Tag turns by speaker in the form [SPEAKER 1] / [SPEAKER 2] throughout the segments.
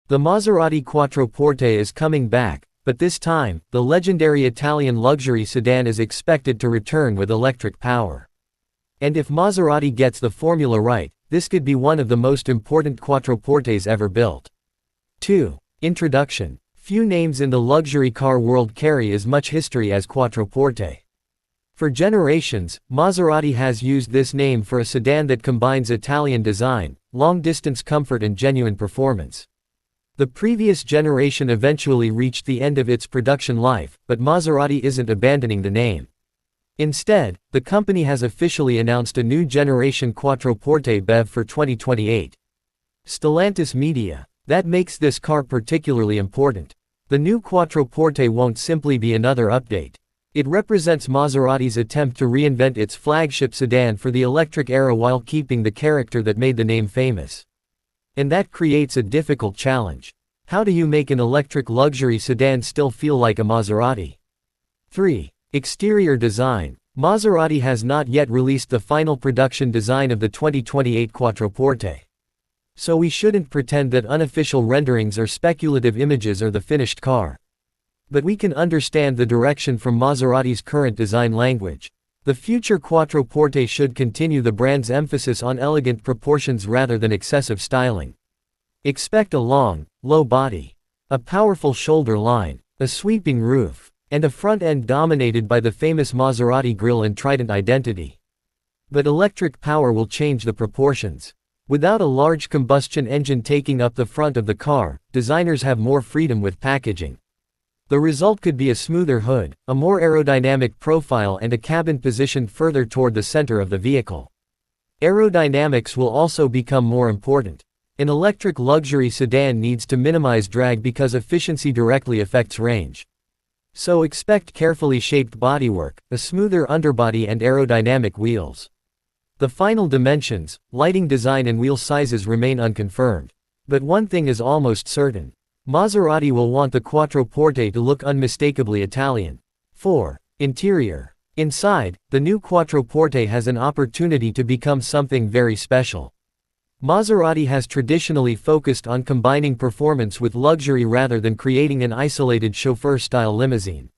[SPEAKER 1] The Maserati Quattroporte is coming back, but this time, the legendary Italian luxury sedan is expected to return with electric power. And if Maserati gets the formula right, this could be one of the most important Quattroportes ever built. 2. Introduction. Few names in the luxury car world carry as much history as Quattroporte. For generations, Maserati has used this name for a sedan that combines Italian design, long-distance comfort and genuine performance. The previous generation eventually reached the end of its production life, but Maserati isn't abandoning the name. Instead, the company has officially announced a new generation Quattroporte BEV for 2028. Stellantis Media. That makes this car particularly important. The new Quattroporte won't simply be another update. It represents Maserati's attempt to reinvent its flagship sedan for the electric era while keeping the character that made the name famous. And that creates a difficult challenge. How do you make an electric luxury sedan still feel like a Maserati? 3. Exterior design. Maserati has not yet released the final production design of the 2028 Quattroporte. So we shouldn't pretend that unofficial renderings or speculative images are the finished car. But we can understand the direction from Maserati's current design language. The future Quattroporte should continue the brand's emphasis on elegant proportions rather than excessive styling. Expect a long, low body, a powerful shoulder line, a sweeping roof, and a front end dominated by the famous Maserati grille and Trident identity. But electric power will change the proportions. Without a large combustion engine taking up the front of the car, designers have more freedom with packaging. The result could be a smoother hood, a more aerodynamic profile and a cabin positioned further toward the center of the vehicle. Aerodynamics will also become more important. An electric luxury sedan needs to minimize drag because efficiency directly affects range. So expect carefully shaped bodywork, a smoother underbody and aerodynamic wheels. The final dimensions, lighting design and wheel sizes remain unconfirmed. But one thing is almost certain. Maserati will want the Quattroporte to look unmistakably Italian. 4. Interior. Inside, the new Quattroporte has an opportunity to become something very special. Maserati has traditionally focused on combining performance with luxury rather than creating an isolated chauffeur-style limousine.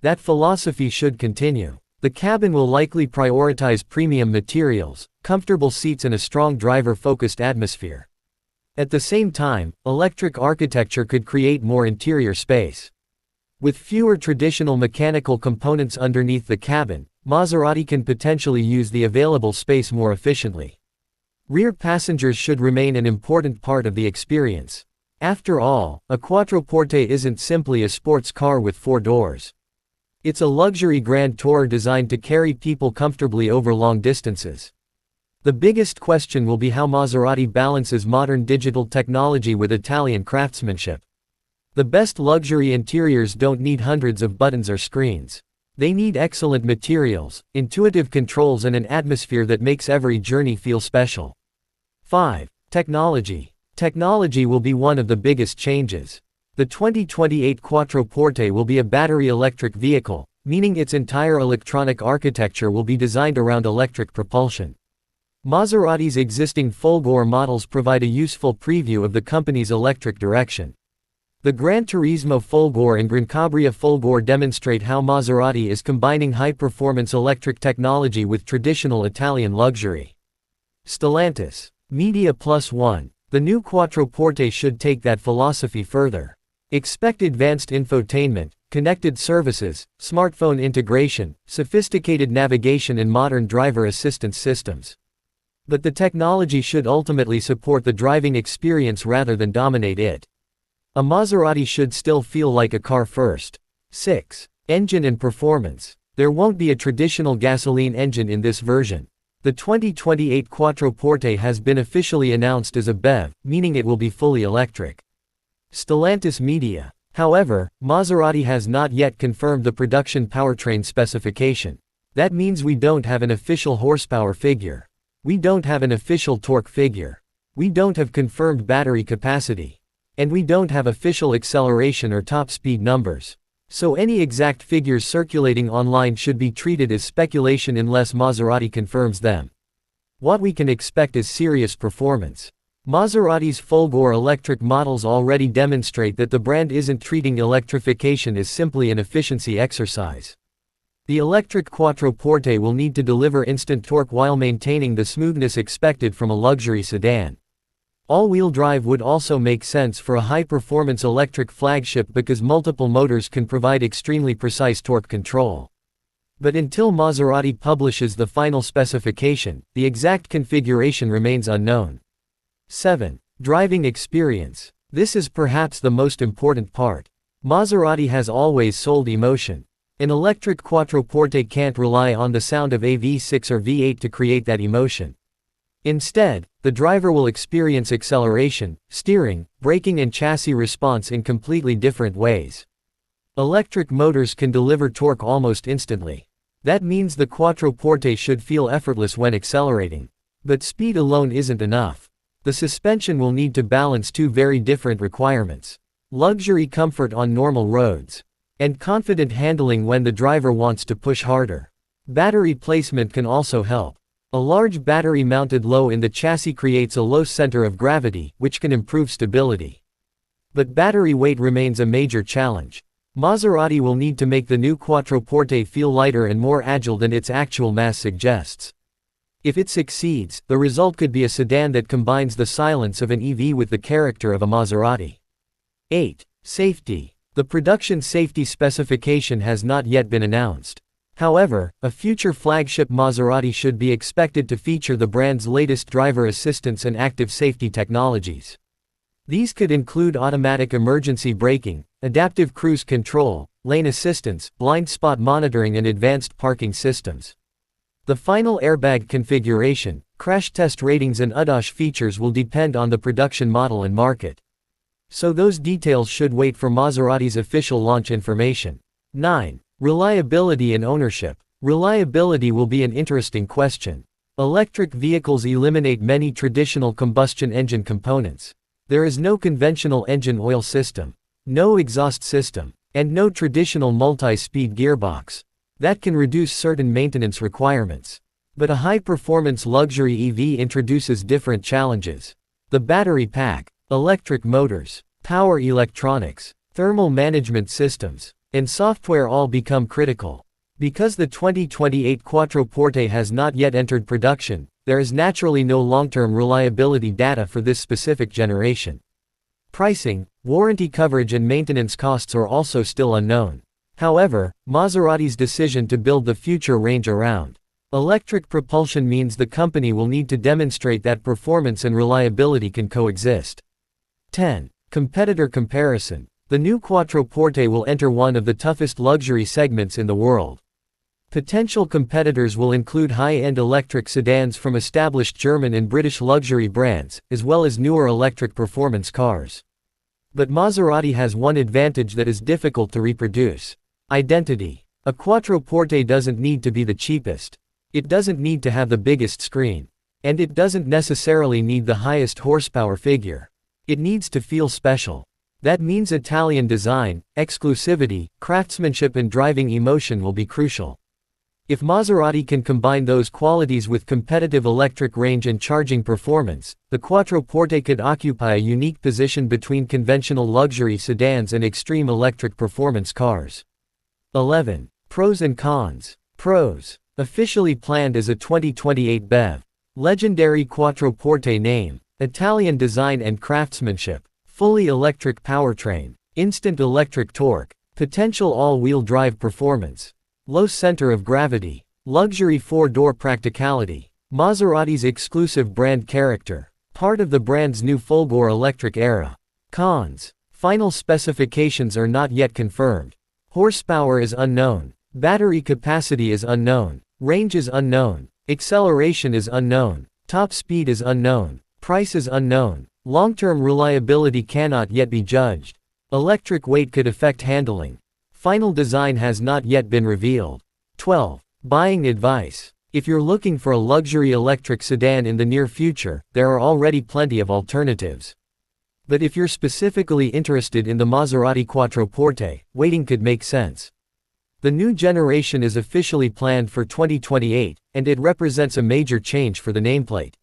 [SPEAKER 1] That philosophy should continue. The cabin will likely prioritize premium materials, comfortable seats and a strong driver-focused atmosphere. At the same time, electric architecture could create more interior space. With fewer traditional mechanical components underneath the cabin, Maserati can potentially use the available space more efficiently. Rear passengers should remain an important part of the experience. After all, a Quattroporte isn't simply a sports car with 4 doors. It's a luxury grand tourer designed to carry people comfortably over long distances. The biggest question will be how Maserati balances modern digital technology with Italian craftsmanship. The best luxury interiors don't need hundreds of buttons or screens. They need excellent materials, intuitive controls and an atmosphere that makes every journey feel special. 5. Technology. Technology will be one of the biggest changes. The 2028 Quattroporte will be a battery electric vehicle, meaning its entire electronic architecture will be designed around electric propulsion. Maserati's existing Folgore models provide a useful preview of the company's electric direction. The Gran Turismo Folgore and Groncabria Folgore demonstrate how Maserati is combining high-performance electric technology with traditional Italian luxury. Stellantis Media +1. The new Quattroporte should take that philosophy further. Expect advanced infotainment, connected services, smartphone integration, sophisticated navigation and modern driver assistance systems. But the technology should ultimately support the driving experience rather than dominate it. A Maserati should still feel like a car first. 6. Engine and performance. There won't be a traditional gasoline engine in this version. The 2028 Quattroporte has been officially announced as a BEV, meaning it will be fully electric. Stellantis Media. However, Maserati has not yet confirmed the production powertrain specification. That means we don't have an official horsepower figure. We don't have an official torque figure. We don't have confirmed battery capacity. And we don't have official acceleration or top speed numbers. So any exact figures circulating online should be treated as speculation unless Maserati confirms them. What we can expect is serious performance. Maserati's Folgore electric models already demonstrate that the brand isn't treating electrification as simply an efficiency exercise. The electric Quattroporte will need to deliver instant torque while maintaining the smoothness expected from a luxury sedan. All-wheel drive would also make sense for a high-performance electric flagship because multiple motors can provide extremely precise torque control. But until Maserati publishes the final specification, the exact configuration remains unknown. 7. Driving experience. This is perhaps the most important part. Maserati has always sold emotion. An electric Quattroporte can't rely on the sound of a V6 or V8 to create that emotion. Instead, the driver will experience acceleration, steering, braking and chassis response in completely different ways. Electric motors can deliver torque almost instantly. That means the Quattroporte should feel effortless when accelerating. But speed alone isn't enough. The suspension will need to balance two very different requirements: luxury comfort on normal roads, and confident handling when the driver wants to push harder. Battery placement can also help. A large battery mounted low in the chassis creates a low center of gravity, which can improve stability. But battery weight remains a major challenge. Maserati will need to make the new Quattroporte feel lighter and more agile than its actual mass suggests. If it succeeds, the result could be a sedan that combines the silence of an EV with the character of a Maserati. 8. Safety. The production safety specification has not yet been announced. However, a future flagship Maserati should be expected to feature the brand's latest driver assistance and active safety technologies. These could include automatic emergency braking, adaptive cruise control, lane assistance, blind spot monitoring and advanced parking systems. The final airbag configuration, crash test ratings and ADAS features will depend on the production model and market. So those details should wait for Maserati's official launch information. 9. Reliability and ownership. Reliability will be an interesting question. Electric vehicles eliminate many traditional combustion engine components. There is no conventional engine oil system, no exhaust system, and no traditional multi-speed gearbox. That can reduce certain maintenance requirements. But a high-performance luxury EV introduces different challenges. The battery pack, electric motors, power electronics, thermal management systems, and software all become critical. Because the 2028 Quattroporte has not yet entered production, there is naturally no long-term reliability data for this specific generation. Pricing, warranty coverage and maintenance costs are also still unknown. However, Maserati's decision to build the future range around electric propulsion means the company will need to demonstrate that performance and reliability can coexist. 10. Competitor comparison. The new Quattroporte will enter one of the toughest luxury segments in the world. Potential competitors will include high-end electric sedans from established German and British luxury brands, as well as newer electric performance cars. But Maserati has one advantage that is difficult to reproduce: identity. A Quattroporte doesn't need to be the cheapest. It doesn't need to have the biggest screen. And it doesn't necessarily need the highest horsepower figure. It needs to feel special. That means Italian design, exclusivity, craftsmanship and driving emotion will be crucial. If Maserati can combine those qualities with competitive electric range and charging performance, the Quattroporte could occupy a unique position between conventional luxury sedans and extreme electric performance cars. 11. Pros and cons. Pros. Officially planned as a 2028 BEV. Legendary Quattroporte name, Italian design and craftsmanship, fully electric powertrain, instant electric torque, potential all-wheel drive performance, low center of gravity, luxury four-door practicality, Maserati's exclusive brand character, part of the brand's new Folgore electric era. Cons. Final specifications are not yet confirmed. Horsepower is unknown. Battery capacity is unknown. Range is unknown. Acceleration is unknown. Top speed is unknown. Price is unknown. Long-term reliability cannot yet be judged. Electric weight could affect handling. Final design has not yet been revealed. 12. Buying advice. If you're looking for a luxury electric sedan in the near future, there are already plenty of alternatives. But if you're specifically interested in the Maserati Quattroporte, waiting could make sense. The new generation is officially planned for 2028, and it represents a major change for the nameplate.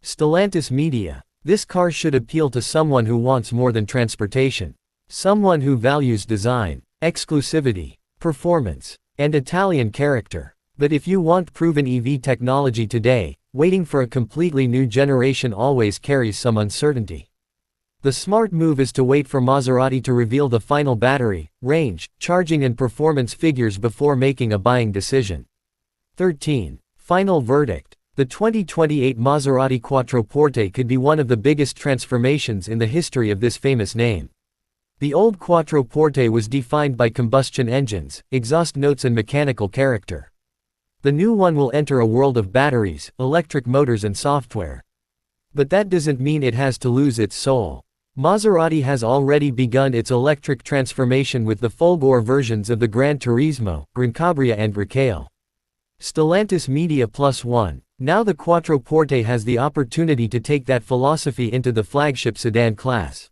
[SPEAKER 1] Stellantis Media. This car should appeal to someone who wants more than transportation. Someone who values design, exclusivity, performance, and Italian character. But if you want proven EV technology today, waiting for a completely new generation always carries some uncertainty. The smart move is to wait for Maserati to reveal the final battery, range, charging and performance figures before making a buying decision. 13. Final verdict. The 2028 Maserati Quattroporte could be one of the biggest transformations in the history of this famous name. The old Quattroporte was defined by combustion engines, exhaust notes and mechanical character. The new one will enter a world of batteries, electric motors and software. But that doesn't mean it has to lose its soul. Maserati has already begun its electric transformation with the Folgore versions of the Gran Turismo, Brancabria and Recale. Stellantis Media Plus One. Now the Quattroporte has the opportunity to take that philosophy into the flagship sedan class.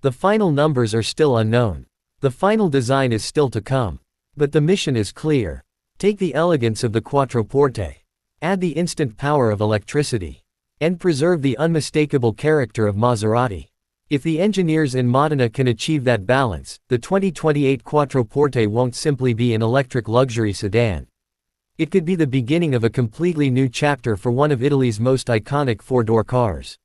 [SPEAKER 1] The final numbers are still unknown. The final design is still to come. But the mission is clear. Take the elegance of the Quattroporte. Add the instant power of electricity. And preserve the unmistakable character of Maserati. If the engineers in Modena can achieve that balance, the 2028 Quattroporte won't simply be an electric luxury sedan. It could be the beginning of a completely new chapter for one of Italy's most iconic four-door cars.